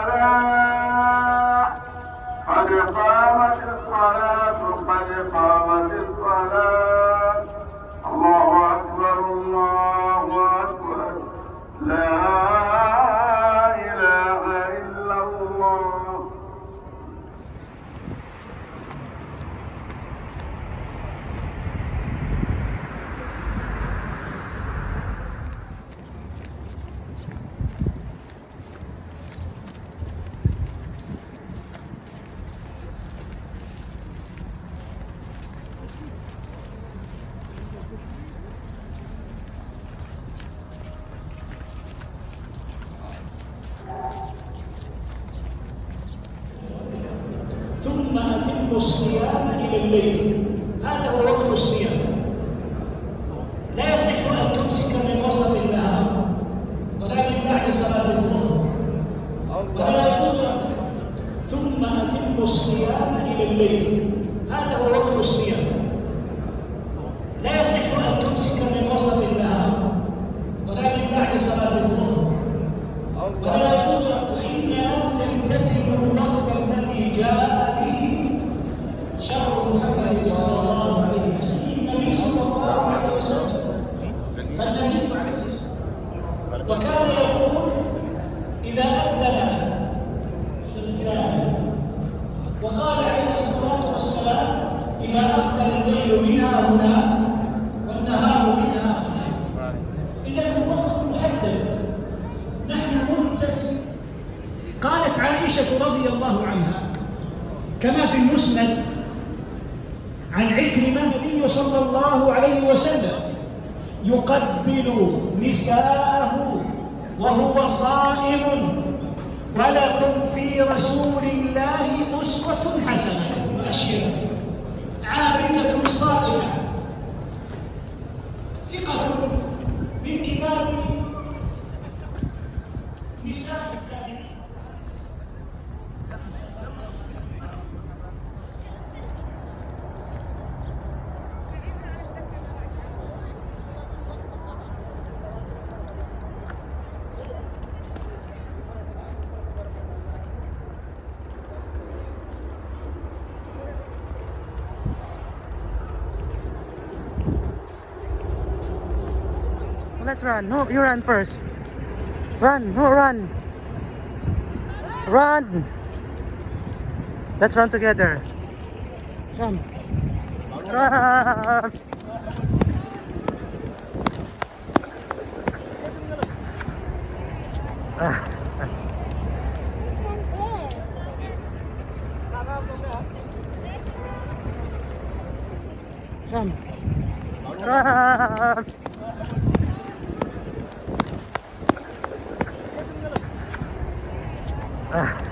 الفلاح قد قامت الصلاة قد قامت الصلاة الله أكبر الله أكبر لا إله إلا الله. ثم أتموا الصيام إلى الليل، هذا هو وقت الصيام. لا يصح أن تمسك من وسط النهار ولا من بعد صلاة الظهر، ولا يجوز أن تفعل. ثم أتموا الصيام إلى الليل، هذا هو وقت الصيام. لا يصح أن تمسك من وسط النهار ولا من بعد صلاة الظهر، ولا يجوز أن إنما تلتزم الوقت الذي جاء به شرع محمد صلى الله عليه وسلم، النبي صلى الله عليه وسلم. فالنبي عليه الصلاة والسلام وكان يقول إذا أذن في الثاني، وقال عليه الصلاة والسلام إذا أقبل الليل من هنا والنهار من هنا. إذا الوقت محدد، نحن ملتزم. قالت عائشة رضي الله عنها كما في المسند عن عكرمة النبي صلى الله عليه وسلم يقبل نساءه وهو صائم، ولكم في رسول الله أسوة حسنة. وأشياء عابدة صالحة ثقة من كبار نساء التابعين. Let's run. No, you run first. Run. No, run. Run. Let's run together. Run. Run. Run. Run. Ah.